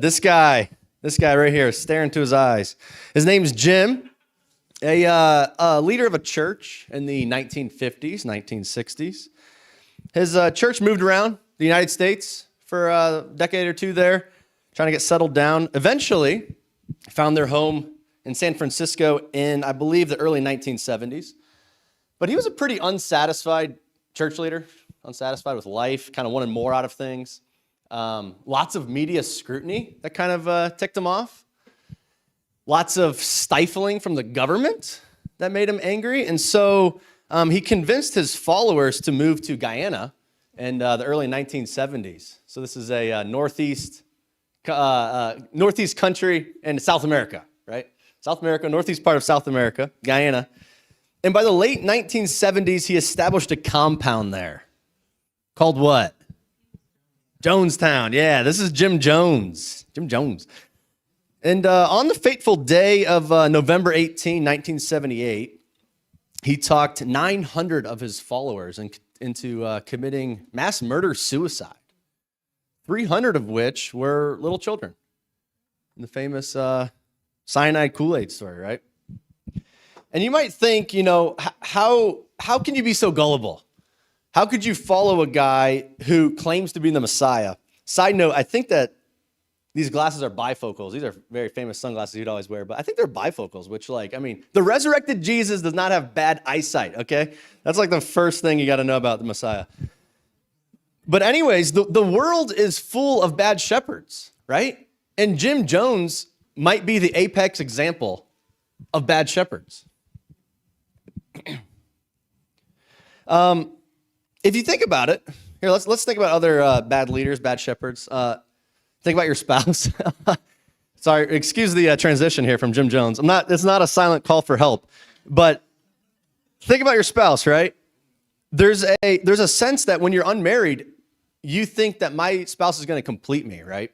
This guy right here, staring into his eyes. His name's Jim, a leader of a church in the 1950s, 1960s. His church moved around the United States for a decade or two there, trying to get settled down. Eventually, found their home in San Francisco in, I believe, the early 1970s. But he was a pretty unsatisfied church leader, unsatisfied with life, kind of wanted more out of things. Lots of media scrutiny that kind of ticked him off. Lots of stifling from the government that made him angry. And so he convinced his followers to move to Guyana in the early 1970s. So this is a northeast country in South America, right? South America, northeast part of South America, Guyana. And by the late 1970s, he established a compound there called what? Jonestown. Yeah, this is Jim Jones. Jim Jones. And on the fateful day of November 18, 1978, he talked 900 of his followers into committing mass murder-suicide, 300 of which were little children. In the famous cyanide Kool-Aid story, right? And you might think, how can you be so gullible? How could you follow a guy who claims to be the Messiah? Side note, I think that these glasses are bifocals. These are very famous sunglasses you'd always wear, but I think they're bifocals, which the resurrected Jesus does not have bad eyesight, okay? That's like the first thing you got to know about the Messiah. But anyways, the world is full of bad shepherds, right? And Jim Jones might be the apex example of bad shepherds. If you think about it, here, let's think about other bad leaders, bad shepherds. Think about your spouse. Sorry, excuse the transition here from Jim Jones. It's not a silent call for help, but think about your spouse, right? There's a sense that when you're unmarried, you think that my spouse is going to complete me, right?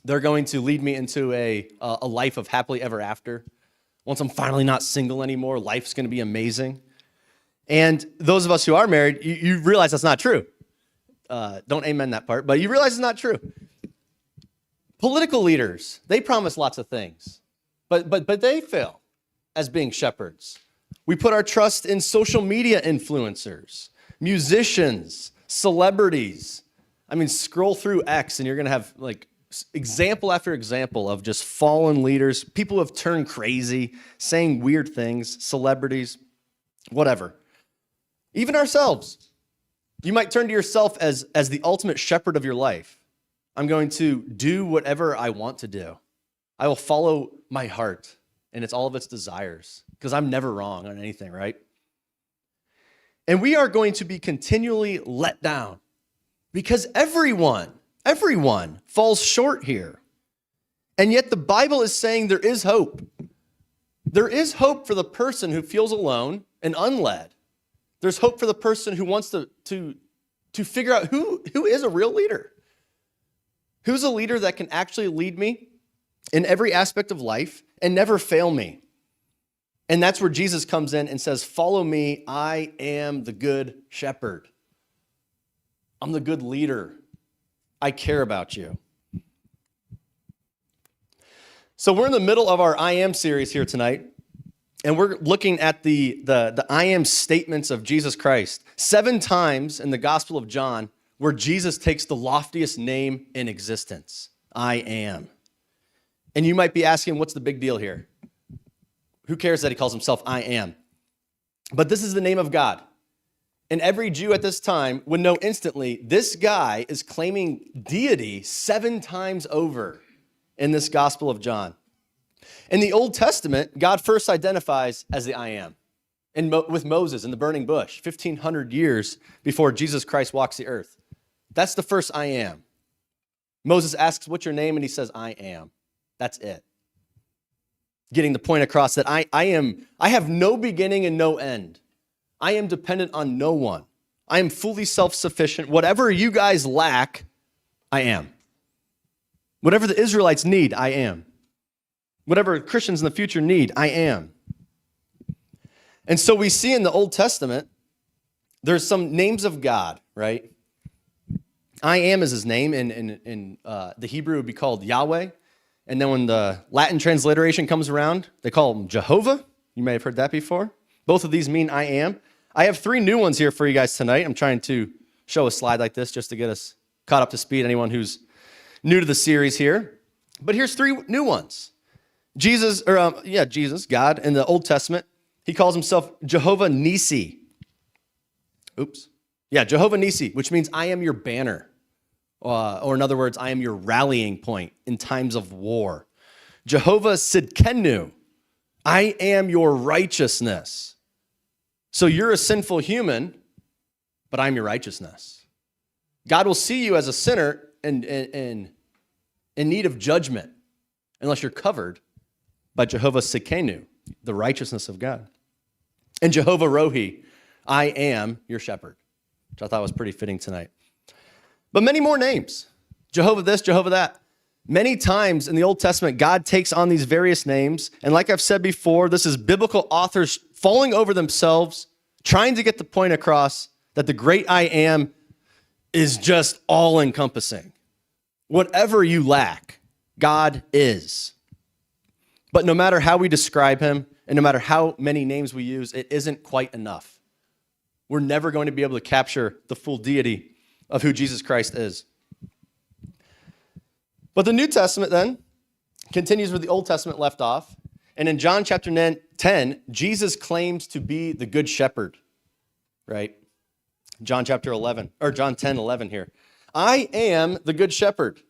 They're going to lead me into a life of happily ever after. Once I'm finally not single anymore, life's going to be amazing. And those of us who are married, you realize that's not true. Don't amen that part, but you realize it's not true. Political leaders, they promise lots of things, but they fail as being shepherds. We put our trust in social media influencers, musicians, celebrities. Scroll through X and you're going to have example after example of just fallen leaders, people who have turned crazy, saying weird things, celebrities, whatever. Even ourselves. You might turn to yourself as the ultimate shepherd of your life. I'm going to do whatever I want to do. I will follow my heart and it's all of its desires because I'm never wrong on anything, right? And we are going to be continually let down because everyone falls short here. And yet the Bible is saying there is hope. There is hope for the person who feels alone and unled. There's hope for the person who wants to figure out who is a real leader. Who's a leader that can actually lead me in every aspect of life and never fail me? And that's where Jesus comes in and says, follow me, I am the good shepherd. I'm the good leader. I care about you. So we're in the middle of our I Am series here tonight. And we're looking at the I am statements of Jesus Christ. 7 times in the Gospel of John where Jesus takes the loftiest name in existence, I am. And you might be asking, what's the big deal here? Who cares that he calls himself I am? But this is the name of God. And every Jew at this time would know instantly, this guy is claiming deity 7 times over in this Gospel of John. In the Old Testament, God first identifies as the I am. With Moses in the burning bush, 1,500 years before Jesus Christ walks the earth. That's the first I am. Moses asks, what's your name? And he says, I am. That's it. Getting the point across that I have no beginning and no end. I am dependent on no one. I am fully self-sufficient. Whatever you guys lack, I am. Whatever the Israelites need, I am. Whatever Christians in the future need, I am. And so we see in the Old Testament, there's some names of God, right? I am is his name. In the Hebrew, it would be called Yahweh. And then when the Latin transliteration comes around, they call him Jehovah. You may have heard that before. Both of these mean I am. I have 3 new ones here for you guys tonight. I'm trying to show a slide like this just to get us caught up to speed, anyone who's new to the series here. But here's 3 new ones. Jesus, God, in the Old Testament, he calls himself Jehovah Nissi. Jehovah Nissi, which means I am your banner. Or in other words, I am your rallying point in times of war. Jehovah Sidkenu, I am your righteousness. So you're a sinful human, but I'm your righteousness. God will see you as a sinner and in need of judgment unless you're covered by Jehovah Sidkenu, the righteousness of God. And Jehovah Rohi, I am your shepherd, which I thought was pretty fitting tonight. But many more names. Jehovah this, Jehovah that. Many times in the Old Testament, God takes on these various names. And like I've said before, this is biblical authors falling over themselves, trying to get the point across that the great I am is just all-encompassing. Whatever you lack, God is. But no matter how we describe him, and no matter how many names we use, it isn't quite enough. We're never going to be able to capture the full deity of who Jesus Christ is. But the New Testament then continues where the Old Testament left off. And in John chapter 10, Jesus claims to be the good shepherd, right? John 10:11 here. I am the good shepherd.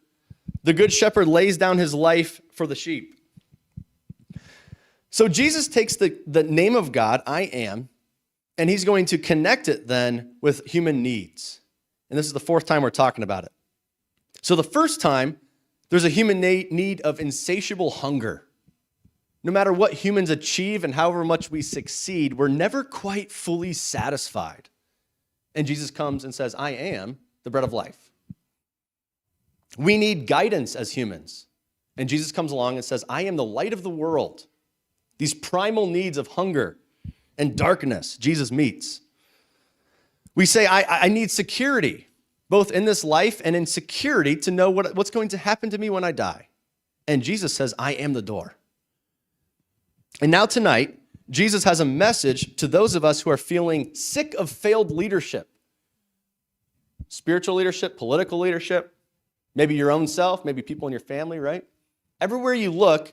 The good shepherd lays down his life for the sheep. So Jesus takes the name of God, I am, and he's going to connect it then with human needs. And this is the 4th time we're talking about it. So the first time, there's a human need of insatiable hunger. No matter what humans achieve and however much we succeed, we're never quite fully satisfied. And Jesus comes and says, I am the bread of life. We need guidance as humans. And Jesus comes along and says, I am the light of the world. These primal needs of hunger and darkness, Jesus meets. We say, I need security, both in this life and in security to know what's going to happen to me when I die. And Jesus says, I am the door. And now tonight, Jesus has a message to those of us who are feeling sick of failed leadership. Spiritual leadership, political leadership, maybe your own self, maybe people in your family, right? Everywhere you look,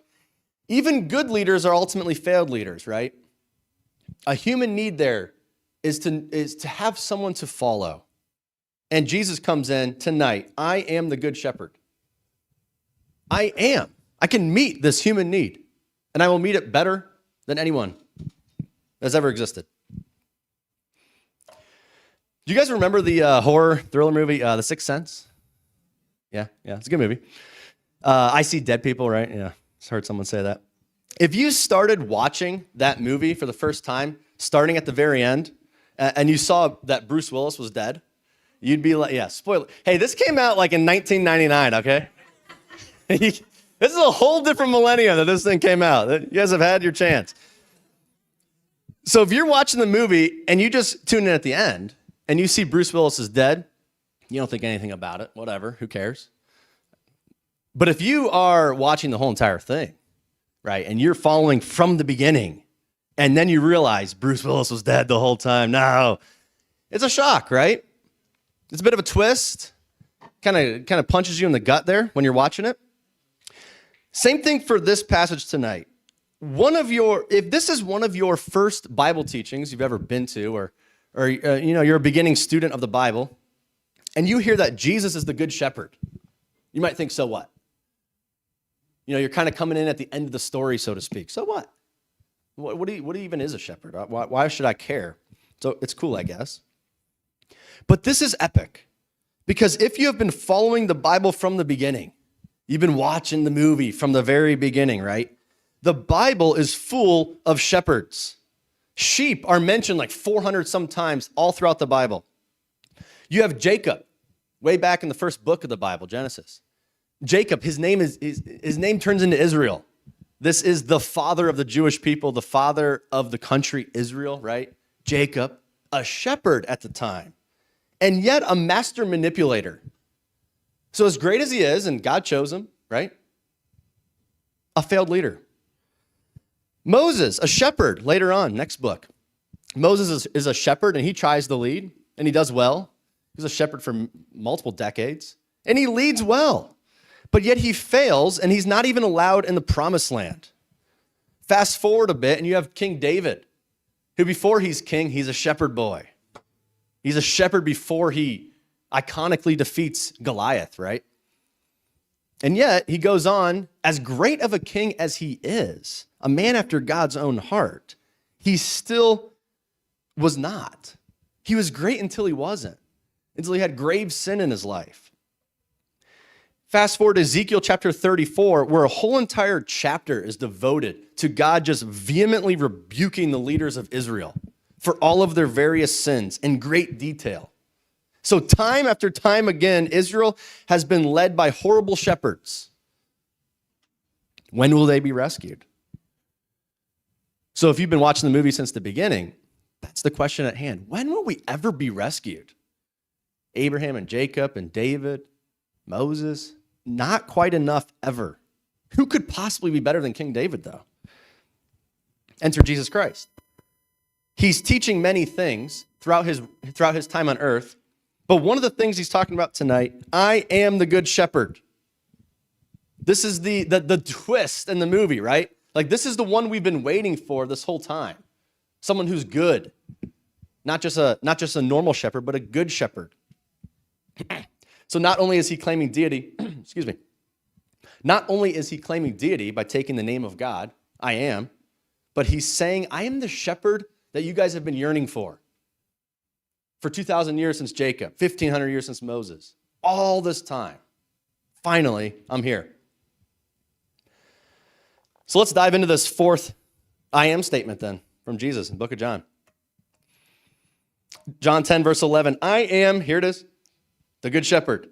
even good leaders are ultimately failed leaders, right? A human need there is to have someone to follow. And Jesus comes in tonight. I am the good shepherd. I am. I can meet this human need, and I will meet it better than anyone that's ever existed. Do you guys remember the horror thriller movie, The Sixth Sense? Yeah, it's a good movie. I see dead people, right? Yeah, I heard someone say that. If you started watching that movie for the first time, starting at the very end, and you saw that Bruce Willis was dead, you'd be like, yeah, spoiler. Hey, this came out like in 1999, okay? This is a whole different millennium that this thing came out. You guys have had your chance. So if you're watching the movie and you just tune in at the end and you see Bruce Willis is dead, you don't think anything about it, whatever, who cares? But if you are watching the whole entire thing, right, and you're following from the beginning, and then you realize Bruce Willis was dead the whole time, no, it's a shock, right? It's a bit of a twist, kind of punches you in the gut there when you're watching it. Same thing for this passage tonight. If this is one of your first Bible teachings you've ever been to, or you're a beginning student of the Bible, and you hear that Jesus is the good shepherd, you might think, so what? You're kind of coming in at the end of the story, so to speak. So what? What even is a shepherd? Why should I care? So it's cool, I guess. But this is epic, because if you have been following the Bible from the beginning, you've been watching the movie from the very beginning, right? The Bible is full of shepherds. Sheep are mentioned like 400 some times all throughout the Bible. You have Jacob, way back in the first book of the Bible, Genesis. Jacob, his name turns into Israel. This is the father of the Jewish people, the father of the country Israel, right? Jacob, a shepherd at the time, and yet a master manipulator. So as great as he is, and God chose him, right? A failed leader. Moses, a shepherd, later on, next book. Moses is a shepherd, and he tries to lead, and he does well. He's a shepherd for multiple decades, and he leads well. But yet he fails, and he's not even allowed in the promised land. Fast forward a bit, and you have King David, who before he's king, he's a shepherd boy. He's a shepherd before he iconically defeats Goliath, right? And yet he goes on, as great of a king as he is, a man after God's own heart, he still was not. He was great until he wasn't, until he had grave sin in his life. Fast forward to Ezekiel chapter 34, where a whole entire chapter is devoted to God just vehemently rebuking the leaders of Israel for all of their various sins in great detail. So time after time again, Israel has been led by horrible shepherds. When will they be rescued? So if you've been watching the movie since the beginning, that's the question at hand. When will we ever be rescued? Abraham and Jacob and David, Moses, not quite enough ever. Who could possibly be better than King David, though? Enter Jesus Christ. He's teaching many things throughout his time on earth, but one of the things he's talking about tonight, I am the good shepherd. This is the twist in the movie, right? Like, this is the one we've been waiting for this whole time. Someone who's good. Not just a normal shepherd, but a good shepherd. So not only is he claiming deity, excuse me, not only is he claiming deity by taking the name of God, I am, but he's saying, I am the shepherd that you guys have been yearning for 2,000 years since Jacob, 1,500 years since Moses, all this time. Finally, I'm here. So let's dive into this fourth I am statement then from Jesus in the book of John. John 10, verse 11, I am, here it is, the good shepherd.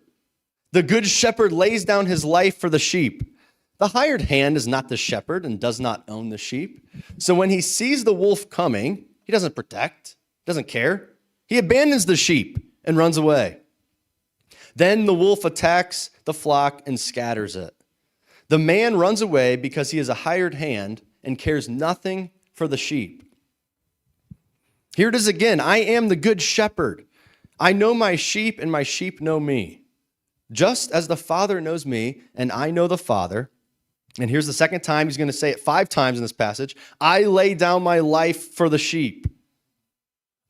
The good shepherd lays down his life for the sheep. The hired hand is not the shepherd and does not own the sheep. So when he sees the wolf coming, he doesn't protect, doesn't care. He abandons the sheep and runs away. Then the wolf attacks the flock and scatters it. The man runs away because he is a hired hand and cares nothing for the sheep. Here it is again. I am the good shepherd. I know my sheep and my sheep know me. Just as the Father knows me and I know the Father. And here's the second time, he's going to say it 5 times in this passage. I lay down my life for the sheep.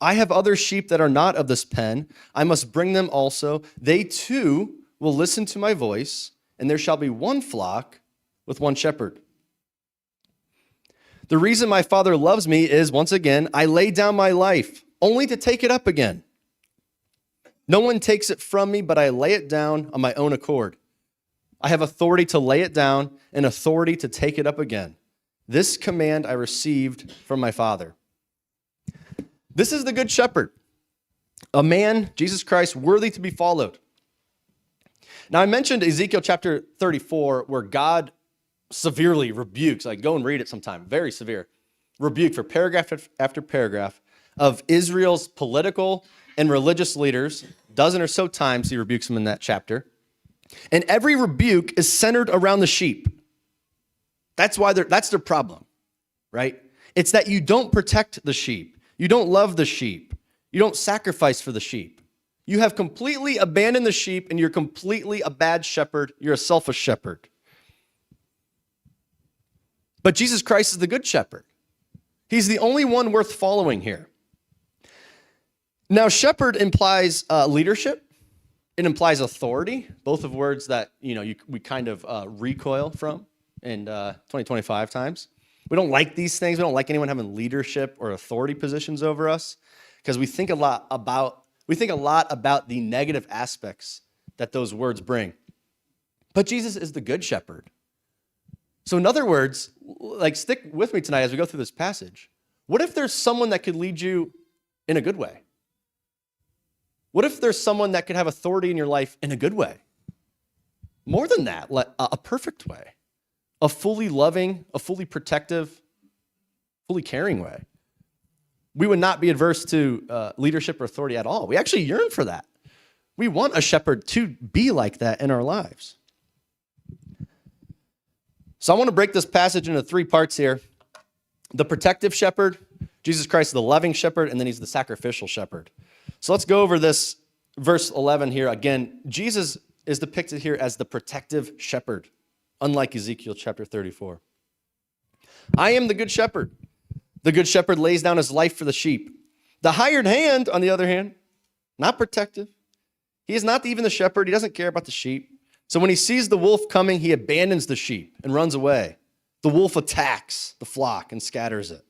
I have other sheep that are not of this pen. I must bring them also. They too will listen to my voice, and there shall be one flock with one shepherd. The reason my Father loves me is, once again, I lay down my life, only to take it up again. No one takes it from me, but I lay it down on my own accord. I have authority to lay it down and authority to take it up again. This command I received from my Father. This is the good shepherd, a man, Jesus Christ, worthy to be followed. Now, I mentioned Ezekiel chapter 34, where God severely rebukes, like go and read it sometime, very severe, rebuke for paragraph after paragraph of Israel's political and religious leaders. A dozen or so times he rebukes them in that chapter. And every rebuke is centered around the sheep. That's their problem, right? It's that you don't protect the sheep. You don't love the sheep. You don't sacrifice for the sheep. You have completely abandoned the sheep, and you're completely a bad shepherd. You're a selfish shepherd. But Jesus Christ is the good shepherd. He's the only one worth following here. Now, shepherd implies leadership. It implies authority, both of words that we kind of recoil from in 2025 times. We don't like these things. We don't like anyone having leadership or authority positions over us because we think a lot about the negative aspects that those words bring. But Jesus is the good shepherd. So in other words, like stick with me tonight as we go through this passage. What if there's someone that could lead you in a good way? What if there's someone that could have authority in your life in a good way? More than that, a perfect way. A fully loving, a fully protective, fully caring way. We would not be adverse to leadership or authority at all. We actually yearn for that. We want a shepherd to be like that in our lives. So I want to break this passage into 3 parts here. The protective shepherd, Jesus Christ is the loving shepherd, and then he's the sacrificial shepherd. So let's go over this verse 11 here. Again, Jesus is depicted here as the protective shepherd, unlike Ezekiel chapter 34. I am the good shepherd. The good shepherd lays down his life for the sheep. The hired hand, on the other hand, not protective. He is not even the shepherd. He doesn't care about the sheep. So when he sees the wolf coming, he abandons the sheep and runs away. The wolf attacks the flock and scatters it.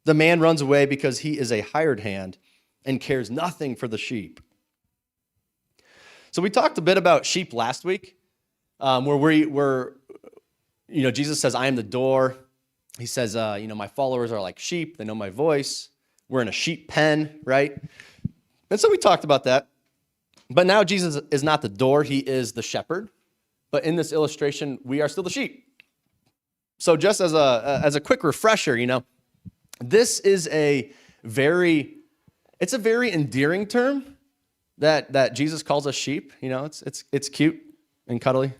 The man runs away because he is a hired hand and cares nothing for the sheep. So we talked a bit about sheep last week, where Jesus says, I am the door. He says, my followers are like sheep. They know my voice. We're in a sheep pen, right? And so we talked about that. But now Jesus is not the door. He is the shepherd. But in this illustration, we are still the sheep. So just as a quick refresher, this is a very endearing term that Jesus calls us sheep. It's cute and cuddly,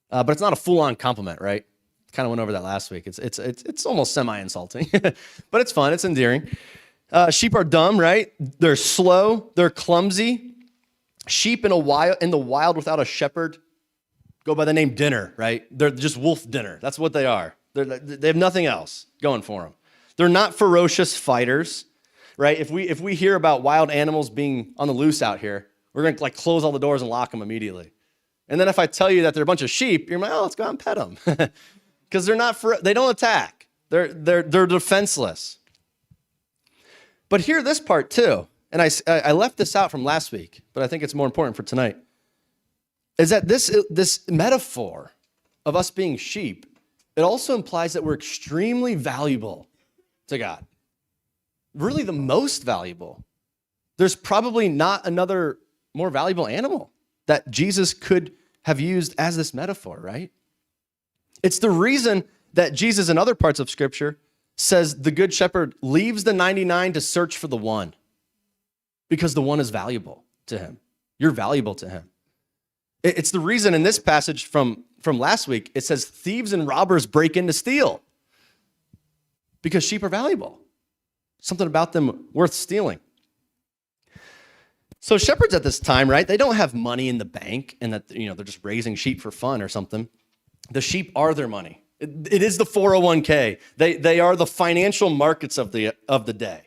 but it's not a full-on compliment, right? Kind of went over that last week. It's almost semi-insulting, but it's fun. It's endearing. Sheep are dumb, right? They're slow. They're clumsy. Sheep in the wild without a shepherd go by the name dinner, right? They're just wolf dinner. That's what they are. They have nothing else going for them. They're not ferocious fighters, right? If we hear about wild animals being on the loose out here, we're going to close all the doors and lock them immediately. And then if I tell you that they're a bunch of sheep, you're like, oh, let's go out and pet them. Because they don't attack. They're defenseless. But hear this part too, and I left this out from last week, but I think it's more important for tonight, is that this metaphor of us being sheep, it also implies that we're extremely valuable to God. Really the most valuable. There's probably not another more valuable animal that Jesus could have used as this metaphor, right? It's the reason that Jesus in other parts of Scripture says the good shepherd leaves the 99 to search for the one, because the one is valuable to him. You're valuable to him. It's the reason in this passage from last week, it says thieves and robbers break in to steal, because sheep are valuable. Something about them worth stealing. So shepherds at this time, right, they don't have money in the bank and that they're just raising sheep for fun or something. The sheep are their money. It is the 401k. They are the financial markets of the day.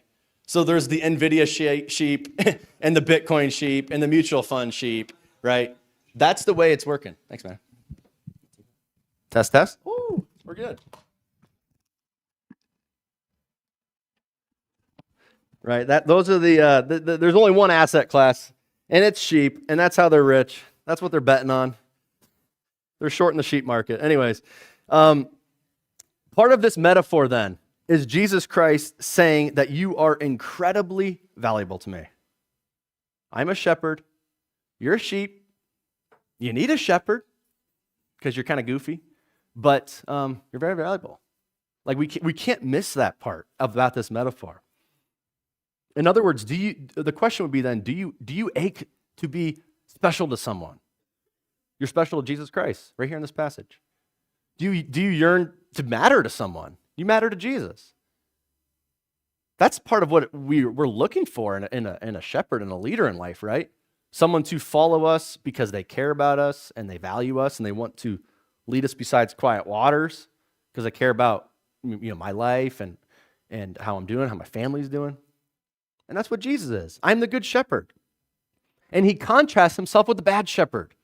So there's the NVIDIA sheep and the Bitcoin sheep and the mutual fund sheep, right? That's the way it's working. Thanks, man. Test. Ooh, we're good. Right, those are there's only one asset class, and it's sheep, and that's how they're rich. That's what they're betting on. They're shorting the sheep market. Anyways, part of this metaphor then is Jesus Christ saying that you are incredibly valuable to me. I'm a shepherd. You're a sheep. You need a shepherd because you're kind of goofy, but you're very valuable. Like we can't miss that part about this metaphor. In other words, the question would be then, do you ache to be special to someone? You're special to Jesus Christ, right here in this passage. Do you yearn to matter to someone? You matter to Jesus. That's part of what we're looking for in a shepherd and a leader in life, right? Someone to follow us because they care about us and they value us and they want to lead us beside quiet waters because they care about my life and how I'm doing, how my family's doing. And that's what Jesus is. I'm the good shepherd. And he contrasts himself with the bad shepherd.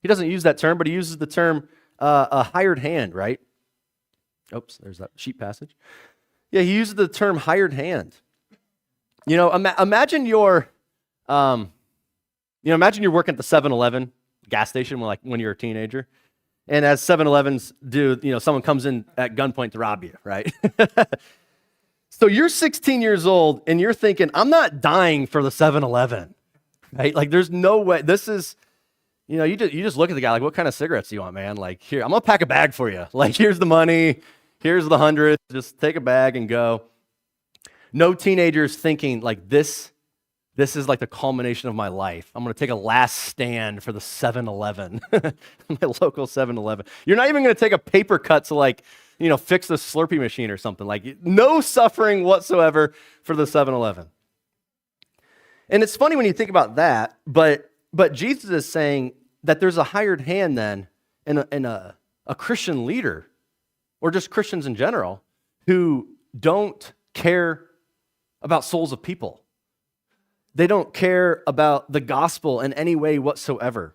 He doesn't use that term, but he uses the term a hired hand, right? Oops, there's that sheep passage. Yeah, he uses the term hired hand. Imagine you're working at the 7-Eleven gas station when you're a teenager. And as 7-Elevens do, someone comes in at gunpoint to rob you, right? So you're 16 years old and you're thinking, I'm not dying for the 7-Eleven, right? Like there's no way. This is, you just look at the guy like, what kind of cigarettes do you want, man? Like here, I'm gonna pack a bag for you. Like here's the money, here's the 100, just take a bag and go. No teenagers thinking like this This is like the culmination of my life. I'm going to take a last stand for the 7-Eleven, my local 7-Eleven. You're not even going to take a paper cut to fix the Slurpee machine or something. Like no suffering whatsoever for the 7-Eleven. And it's funny when you think about that, but Jesus is saying that there's a hired hand then in a Christian leader, or just Christians in general, who don't care about souls of people. They don't care about the gospel in any way whatsoever.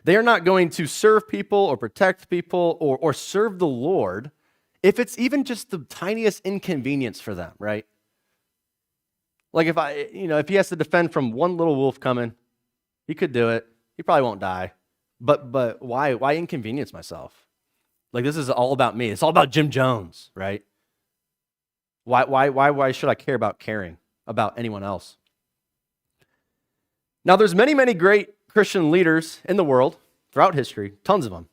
They are not going to serve people or protect people or serve the Lord if it's even just the tiniest inconvenience for them, right? Like if he has to defend from one little wolf coming, he could do it. He probably won't die. But why inconvenience myself? Like this is all about me. It's all about Jim Jones, right? Why should I care about caring about anyone else? Now, there's many, many great Christian leaders in the world throughout history, tons of them.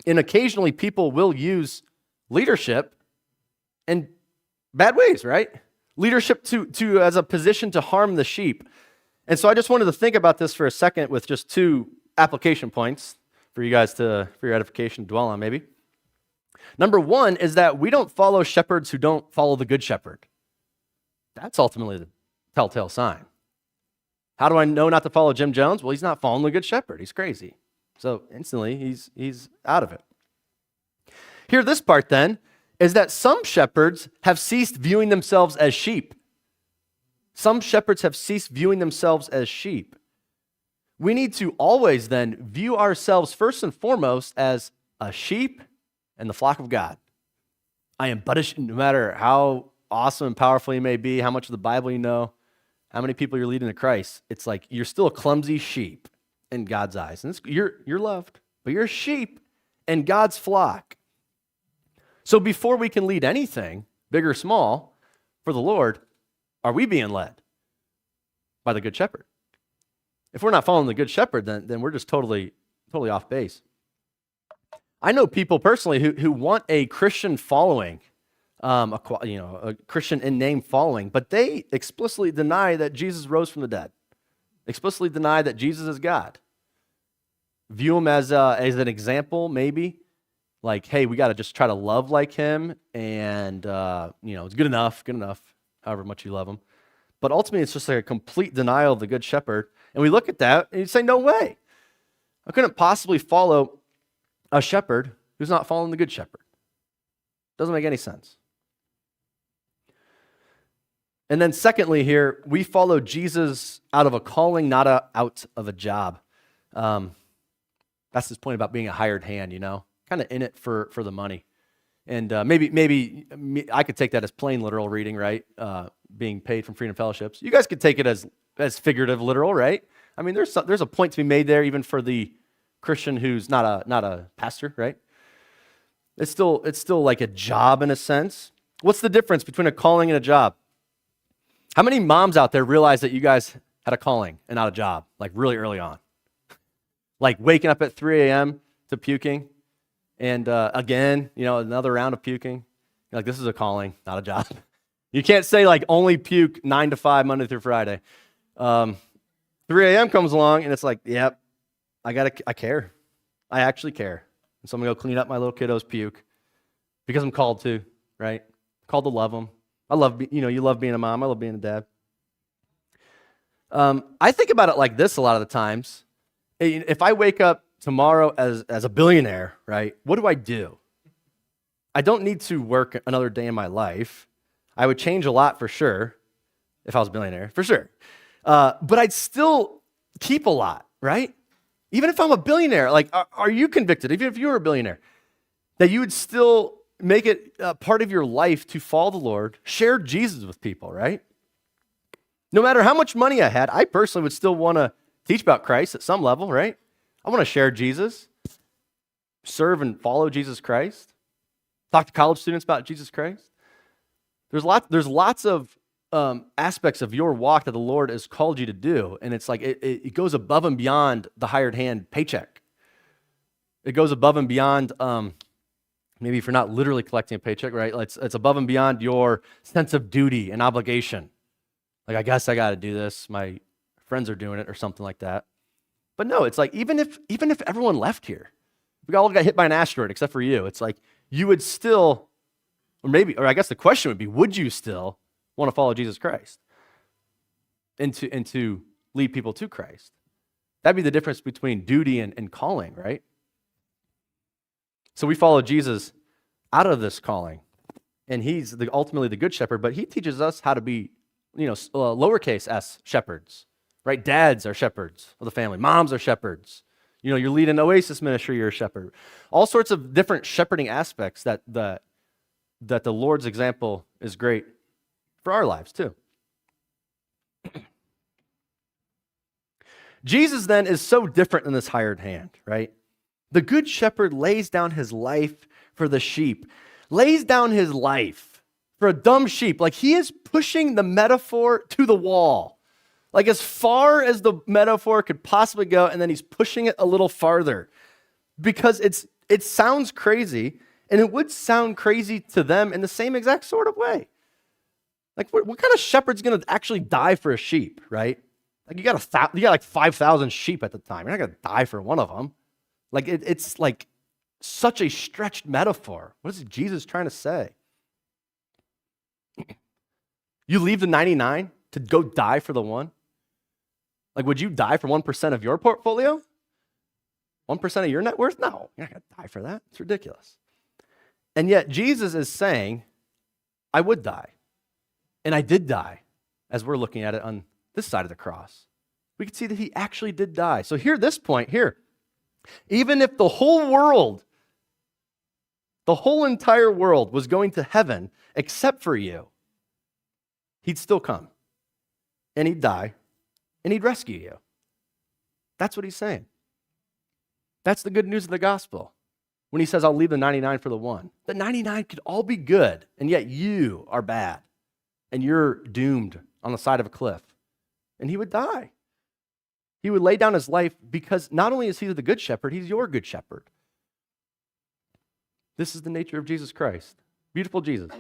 And occasionally people will use leadership in bad ways, right? Leadership to as a position to harm the sheep. And so I just wanted to think about this for a second with just two application points for you guys for your edification to dwell on maybe. Number one is that we don't follow shepherds who don't follow the good shepherd. That's ultimately the telltale sign. How do I know not to follow Jim Jones? Well, he's not following the good shepherd. He's crazy. So instantly, he's out of it. Here, this part then is that some shepherds have ceased viewing themselves as sheep. Some shepherds have ceased viewing themselves as sheep. We need to always then view ourselves first and foremost as a sheep in the flock of God. I am but a sheep, no matter how awesome and powerful you may be, how much of the Bible you know, how many people you're leading to Christ, it's like you're still a clumsy sheep in God's eyes. And you're loved, but you're a sheep in God's flock. So before we can lead anything, big or small, for the Lord, are we being led by the Good Shepherd? If we're not following the Good Shepherd, then we're just totally off base. I know people personally who want a Christian following, a Christian in name following, but they explicitly deny that Jesus rose from the dead. Explicitly deny that Jesus is God. View him as an example, maybe. Like, hey, we got to just try to love like him, and it's good enough, however much you love him. But ultimately, it's just like a complete denial of the Good Shepherd. And we look at that, and you say, no way. I couldn't possibly follow a shepherd who's not following the Good Shepherd. Doesn't make any sense. And then secondly here, we follow Jesus out of a calling, not out of a job. That's his point about being a hired hand, kind of in it for the money. And maybe I could take that as plain literal reading, right? Being paid from Freedom Fellowships. You guys could take it as figurative literal, right? I mean, there's a point to be made there, even for the Christian who's not a pastor, right? It's still like a job in a sense. What's the difference between a calling and a job? How many moms out there realize that you guys had a calling and not a job, like really early on? Like waking up at 3 a.m. to puking, and again, another round of puking. You're like, this is a calling, not a job. You can't say like only puke 9 to 5, Monday through Friday. 3 a.m. comes along, and it's like, yep, I care. I actually care. And so I'm going to go clean up my little kiddo's puke because I'm called to, right? Called to love them. I love, you love being a mom. I love being a dad. I think about it like this a lot of the times. If I wake up tomorrow as a billionaire, right, what do? I don't need to work another day in my life. I would change a lot for sure if I was a billionaire, for sure. But I'd still keep a lot, right? Even if I'm a billionaire, like, are you convicted, even if you were a billionaire, that you would still make it part of your life to follow the Lord, share Jesus with people, right? No matter how much money I had, I personally would still want to teach about Christ at some level, right? I want to share Jesus, serve and follow Jesus Christ, talk to college students about Jesus Christ. There's lots of aspects of your walk that the Lord has called you to do, and it's like it goes above and beyond the hired hand paycheck. It goes above and beyond, maybe if you're not literally collecting a paycheck, right? It's above and beyond your sense of duty and obligation. Like, I guess I got to do this. My friends are doing it or something like that. But no, it's like, even if everyone left here, we all got hit by an asteroid except for you, it's like you would still, or I guess the question would be, would you still want to follow Jesus Christ and to lead people to Christ? That'd be the difference between duty and calling, right? So we follow Jesus out of this calling, and he's ultimately the good shepherd, but he teaches us how to be, lowercase s shepherds, right? Dads are shepherds of the family. Moms are shepherds. You're leading Oasis ministry, you're a shepherd. All sorts of different shepherding aspects that the Lord's example is great for our lives too. Jesus then is so different than this hired hand, right? The good shepherd lays down his life for the sheep, lays down his life for a dumb sheep. Like, he is pushing the metaphor to the wall, like as far as the metaphor could possibly go, and then he's pushing it a little farther because it sounds crazy, and it would sound crazy to them in the same exact sort of way. Like, what kind of shepherd's going to actually die for a sheep, right? Like, you got like 5,000 sheep at the time. You're not going to die for one of them. Like, it's like such a stretched metaphor. What is Jesus trying to say? You leave the 99 to go die for the one? Like, would you die for 1% of your portfolio? 1% of your net worth? No, you're not going to die for that. It's ridiculous. And yet Jesus is saying, I would die. And I did die, as we're looking at it on this side of the cross. We can see that he actually did die. So here, this point here, even if the whole world, the whole entire world was going to heaven except for you, he'd still come, and he'd die, and he'd rescue you. That's what he's saying. That's the good news of the gospel. When he says, I'll leave the 99 for the one. The 99 could all be good, and yet you are bad, and you're doomed on the side of a cliff. And he would die. He would lay down his life because not only is he the good shepherd, he's your good shepherd. This is the nature of Jesus Christ. Beautiful Jesus.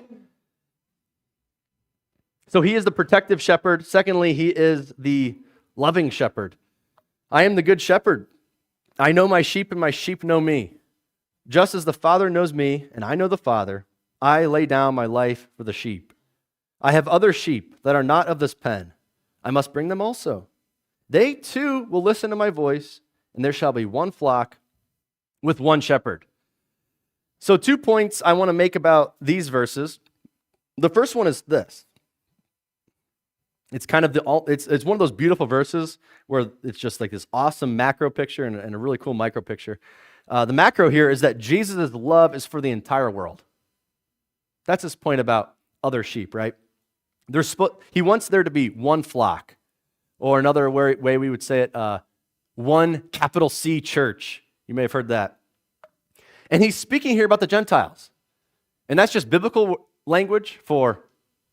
So he is the protective shepherd. Secondly, he is the loving shepherd. I am the good shepherd. I know my sheep, and my sheep know me. Just as the Father knows me, and I know the Father, I lay down my life for the sheep. I have other sheep that are not of this pen. I must bring them also. They too will listen to my voice, and there shall be one flock with one shepherd. So 2 points I want to make about these verses. The first one is this. It's kind of it's one of those beautiful verses where it's just like this awesome macro picture and a really cool micro picture. The macro here is that Jesus' love is for the entire world. That's his point about other sheep, right? He wants there to be one flock, or another way we would say it, one capital C church. You may have heard that. And he's speaking here about the Gentiles. And that's just biblical language for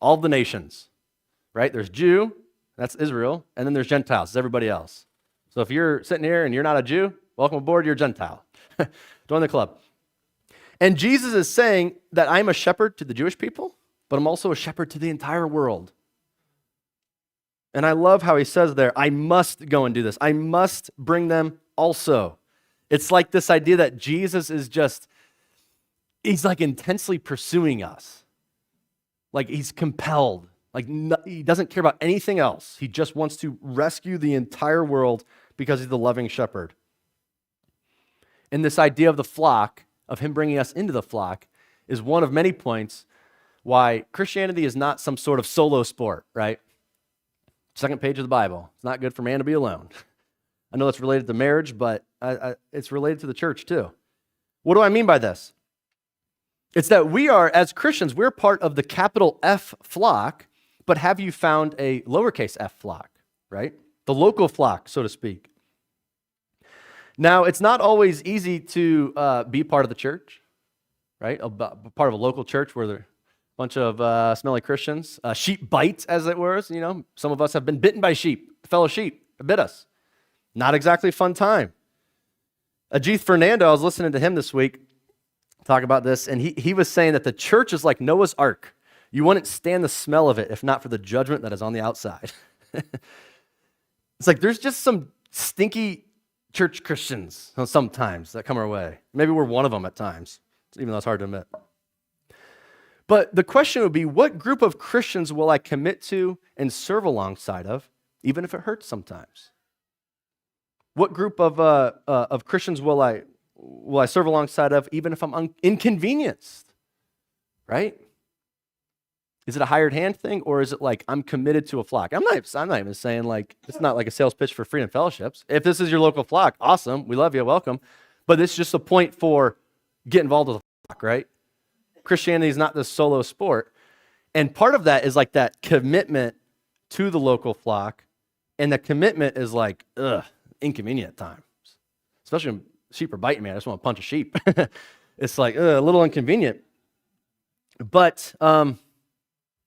all the nations, right? There's Jew, that's Israel, and then there's Gentiles, it's everybody else. So if you're sitting here and you're not a Jew, welcome aboard, you're a Gentile. Join the club. And Jesus is saying that I'm a shepherd to the Jewish people, but I'm also a shepherd to the entire world. And I love how he says there, I must go and do this. I must bring them also. It's like this idea that Jesus is he's like intensely pursuing us. Like he's compelled. Like he doesn't care about anything else. He just wants to rescue the entire world because he's the loving shepherd. And this idea of the flock, of him bringing us into the flock, is one of many points why Christianity is not some sort of solo sport, right? Second page of the Bible. It's not good for man to be alone. I know that's related to marriage, but it's related to the church too. What do I mean by this? It's that we are, as Christians, we're part of the capital F flock, but have you found a lowercase f flock, right? The local flock, so to speak. Now, it's not always easy to be part of the church, right? Part of a local church where there are a bunch of smelly Christians. Sheep bites, as it were. Some of us have been bitten by sheep. Fellow sheep bit us. Not exactly a fun time. Ajith Fernando, I was listening to him this week talk about this, and he was saying that the church is like Noah's Ark. You wouldn't stand the smell of it if not for the judgment that is on the outside. It's like there's just some stinky church Christians sometimes that come our way. Maybe we're one of them at times, even though it's hard to admit. But the question would be, what group of Christians will I commit to and serve alongside of, even if it hurts sometimes? What group of Christians will I serve alongside of, even if I'm inconvenienced? Right? Is it a hired hand thing, or is it like I'm committed to a flock? I'm not even saying like it's not like a sales pitch for Freedom Fellowships. If this is your local flock, awesome, we love you, welcome. But it's just a point for get involved with a flock, right? Christianity is not this solo sport. And part of that is like that commitment to the local flock. And the commitment is like, inconvenient at times. Especially when sheep are biting me. I just want to punch a sheep. It's like a little inconvenient. But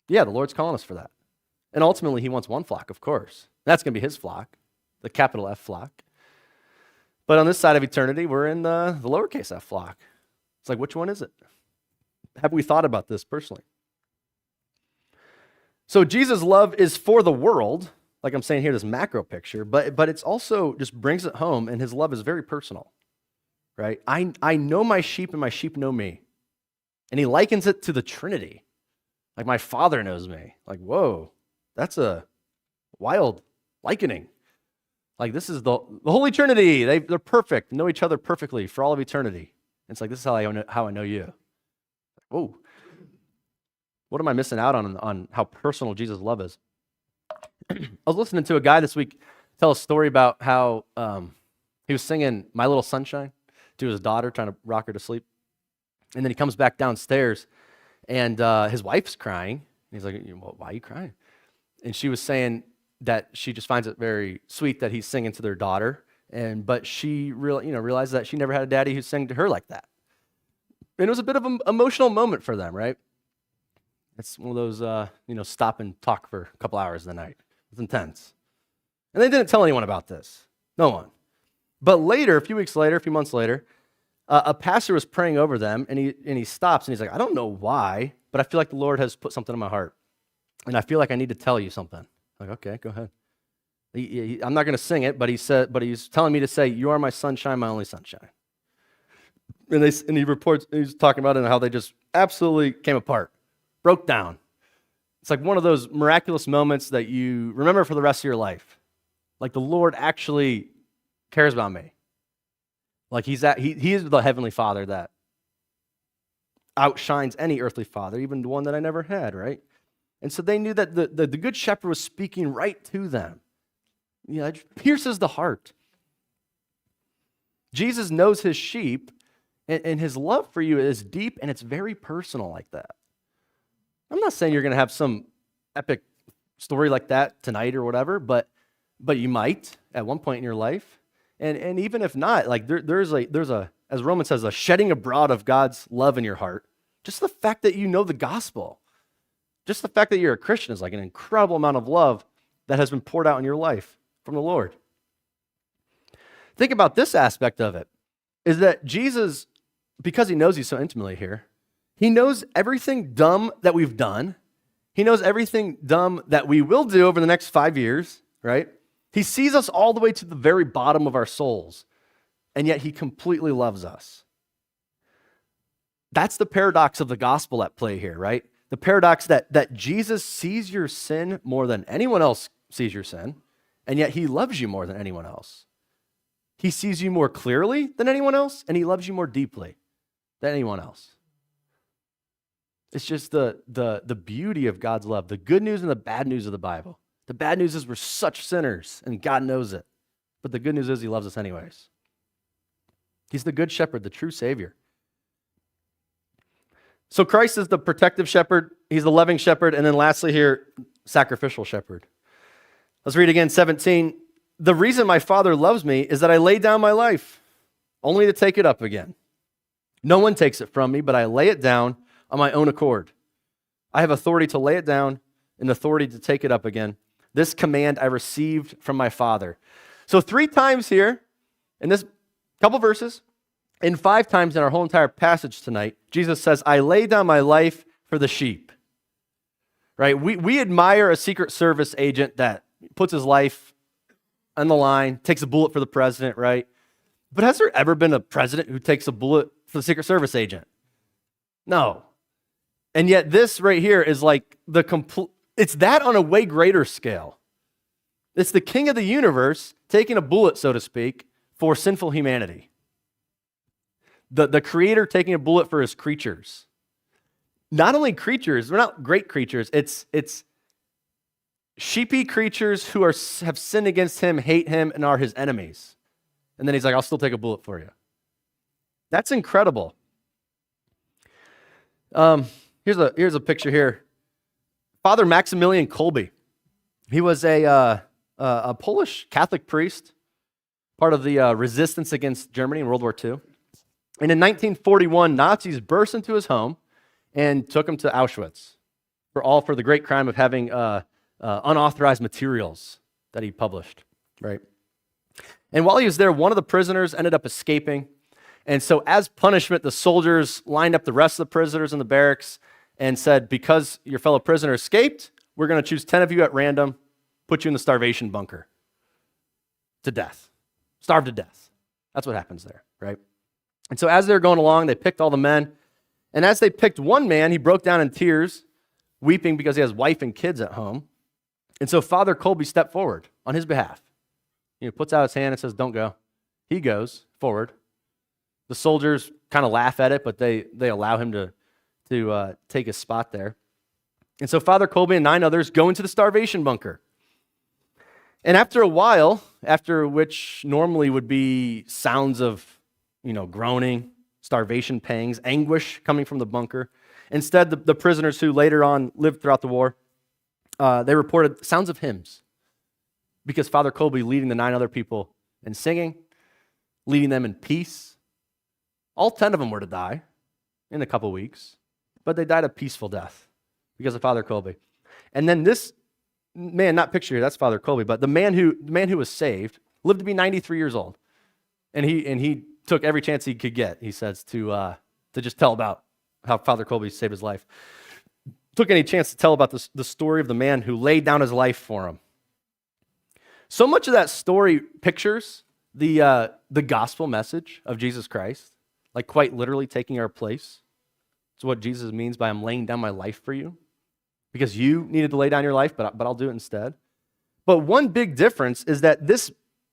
yeah, the Lord's calling us for that. And ultimately, he wants one flock, of course. That's going to be his flock, the capital F flock. But on this side of eternity, we're in the lowercase f flock. It's like, which one is it? Have we thought about this personally? So Jesus' love is for the world, like I'm saying here, this macro picture, but it's also just brings it home, and his love is very personal, right? I know my sheep, and my sheep know me. And he likens it to the Trinity. Like my Father knows me. Like, whoa, that's a wild likening. Like this is the Holy Trinity. They're perfect, know each other perfectly for all of eternity. And it's like, this is how I know you. Whoa, what am I missing out on how personal Jesus' love is? I was listening to a guy this week tell a story about how he was singing My Little Sunshine to his daughter, trying to rock her to sleep. And then he comes back downstairs, and his wife's crying. And he's like, well, why are you crying? And she was saying that she just finds it very sweet that he's singing to their daughter, but she realized that she never had a daddy who sang to her like that. And it was a bit of an emotional moment for them, right? It's one of those, stop and talk for a couple hours in the night. It's intense. And they didn't tell anyone about this. No one. But later, a few weeks later, a few months later, a pastor was praying over them, and he stops, and he's like, I don't know why, but I feel like the Lord has put something in my heart, and I feel like I need to tell you something. I'm like, okay, go ahead. I'm not going to sing it, but he's telling me to say, you are my sunshine, my only sunshine. And he reports, he's talking about it and how they just absolutely came apart, broke down. It's like one of those miraculous moments that you remember for the rest of your life. Like the Lord actually cares about me. Like he is the heavenly Father that outshines any earthly father, even the one that I never had, right? And so they knew that the good shepherd was speaking right to them. It pierces the heart. Jesus knows his sheep, and his love for you is deep, and it's very personal like that. I'm not saying you're going to have some epic story like that tonight or whatever, but you might at one point in your life. And even if not, like there's a, as Romans says, a shedding abroad of God's love in your heart. Just the fact that you know the gospel, just the fact that you're a Christian is like an incredible amount of love that has been poured out in your life from the Lord. Think about this aspect of it, is that Jesus, because he knows you so intimately here, he knows everything dumb that we've done. He knows everything dumb that we will do over the next 5 years, right? He sees us all the way to the very bottom of our souls, and yet he completely loves us. That's the paradox of the gospel at play here, right? The paradox that Jesus sees your sin more than anyone else sees your sin, and yet he loves you more than anyone else. He sees you more clearly than anyone else, and he loves you more deeply than anyone else. It's just the beauty of God's love, the good news and the bad news of the Bible. The bad news is we're such sinners, and God knows it. But the good news is he loves us anyways. He's the good shepherd, the true Savior. So Christ is the protective shepherd. He's the loving shepherd. And then lastly here, sacrificial shepherd. Let's read again, 17. The reason my Father loves me is that I lay down my life, only to take it up again. No one takes it from me, but I lay it down on my own accord. I have authority to lay it down and authority to take it up again. This command I received from my Father. So 3 times here in this couple verses, and 5 times in our whole entire passage tonight, Jesus says, I lay down my life for the sheep. right? We admire a Secret Service agent that puts his life on the line, takes a bullet for the president, right? But has there ever been a president who takes a bullet for the Secret Service agent? No. And yet this right here is like it's that on a way greater scale. It's the king of the universe taking a bullet, so to speak, for sinful humanity. The creator taking a bullet for his creatures. Not only creatures, they're not great creatures, it's sheepy creatures who have sinned against him, hate him, and are his enemies. And then he's like, I'll still take a bullet for you. That's incredible. Here's a picture here. Father Maximilian Kolbe. He was a Polish Catholic priest, part of the resistance against Germany in World War II. And in 1941, Nazis burst into his home and took him to Auschwitz for the great crime of having unauthorized materials that he published, right? And while he was there, one of the prisoners ended up escaping. And so as punishment, the soldiers lined up the rest of the prisoners in the barracks and said, because your fellow prisoner escaped, we're going to choose 10 of you at random, put you in the starvation bunker to death. Starve to death. That's what happens there, right? And so as they're going along, they picked all the men. And as they picked one man, he broke down in tears, weeping because he has wife and kids at home. And so Father Kolbe stepped forward on his behalf. He puts out his hand and says, don't go. He goes forward. The soldiers kind of laugh at it, but they allow him to take his spot there. And so Father Kolbe and 9 others go into the starvation bunker. And after a while, after which normally would be sounds of, groaning, starvation pangs, anguish coming from the bunker, instead the prisoners who later on lived throughout the war, they reported sounds of hymns because Father Kolbe leading the 9 other people in singing, leading them in peace. All 10 of them were to die in a couple weeks, but they died a peaceful death because of Father Kolbe. And then this man, not picture here, that's Father Kolbe, but the man who was saved lived to be 93 years old. And he took every chance he could get, he says, to just tell about how Father Kolbe saved his life. Took any chance to tell about the story of the man who laid down his life for him. So much of that story pictures the gospel message of Jesus Christ, like quite literally taking our place. It's what Jesus means by I'm laying down my life for you, because you needed to lay down your life, but I'll do it instead. But one big difference is that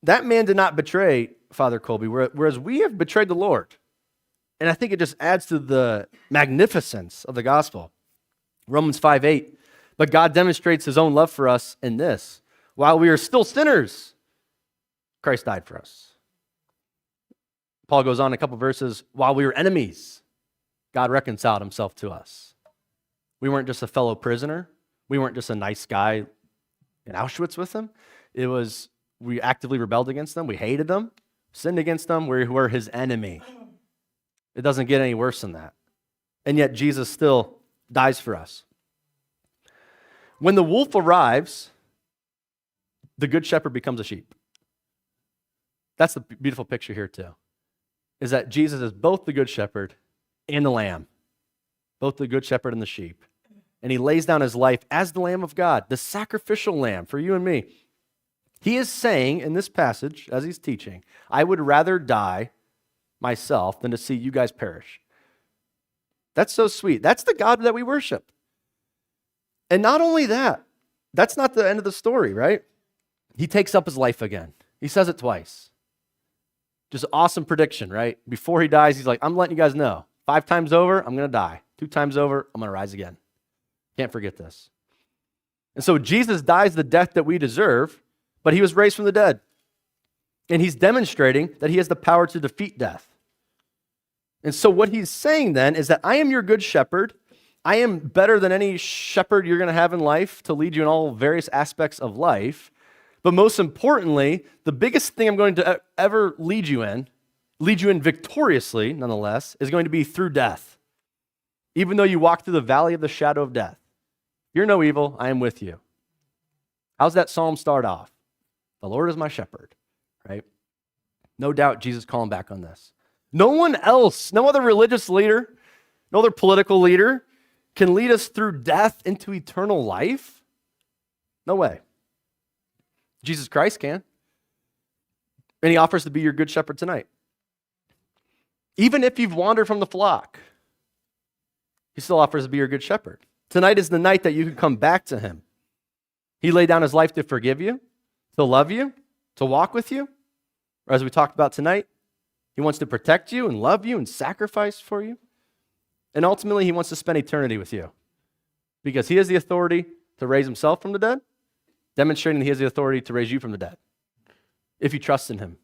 that man did not betray Father Kolbe, whereas we have betrayed the Lord. And I think it just adds to the magnificence of the gospel. Romans 5:8, but God demonstrates his own love for us in this: while we are still sinners, Christ died for us. Paul goes on a couple verses, while we were enemies, God reconciled himself to us. We weren't just a fellow prisoner. We weren't just a nice guy in Auschwitz with him. It was, we actively rebelled against them. We hated them, sinned against them. We were his enemy. It doesn't get any worse than that. And yet Jesus still dies for us. When the wolf arrives, the good shepherd becomes a sheep. That's the beautiful picture here too, is that Jesus is both the good shepherd and the lamb, both the good shepherd and the sheep. And he lays down his life as the Lamb of God, the sacrificial lamb for you and me. He is saying in this passage, as he's teaching, I would rather die myself than to see you guys perish. That's so sweet. That's the God that we worship. And not only that, that's not the end of the story, right? He takes up his life again. He says it twice. Just awesome prediction, right? Before he dies, he's like, I'm letting you guys know. 5 times over, I'm going to die. 2 times over, I'm going to rise again. Can't forget this. And so Jesus dies the death that we deserve, but he was raised from the dead. And he's demonstrating that he has the power to defeat death. And so what he's saying then is that I am your good shepherd. I am better than any shepherd you're going to have in life to lead you in all various aspects of life. But most importantly, the biggest thing I'm going to ever lead you in victoriously, nonetheless, is going to be through death. Even though you walk through the valley of the shadow of death, fear no evil, I am with you. How's that psalm start off? The Lord is my shepherd, right? No doubt Jesus calling back on this. No one else, no other religious leader, no other political leader can lead us through death into eternal life? No way. Jesus Christ can. And he offers to be your good shepherd tonight. Even if you've wandered from the flock, he still offers to be your good shepherd. Tonight is the night that you can come back to him. He laid down his life to forgive you, to love you, to walk with you. Or as we talked about tonight, he wants to protect you and love you and sacrifice for you. And ultimately, he wants to spend eternity with you because he has the authority to raise himself from the dead, demonstrating he has the authority to raise you from the dead if you trust in him,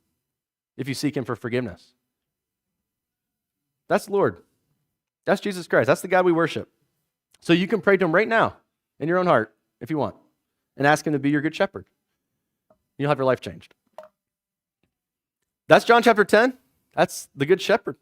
if you seek him for forgiveness. That's the Lord. That's Jesus Christ. That's the God we worship. So you can pray to him right now in your own heart if you want and ask him to be your good shepherd. You'll have your life changed. That's John chapter 10. That's the good shepherd.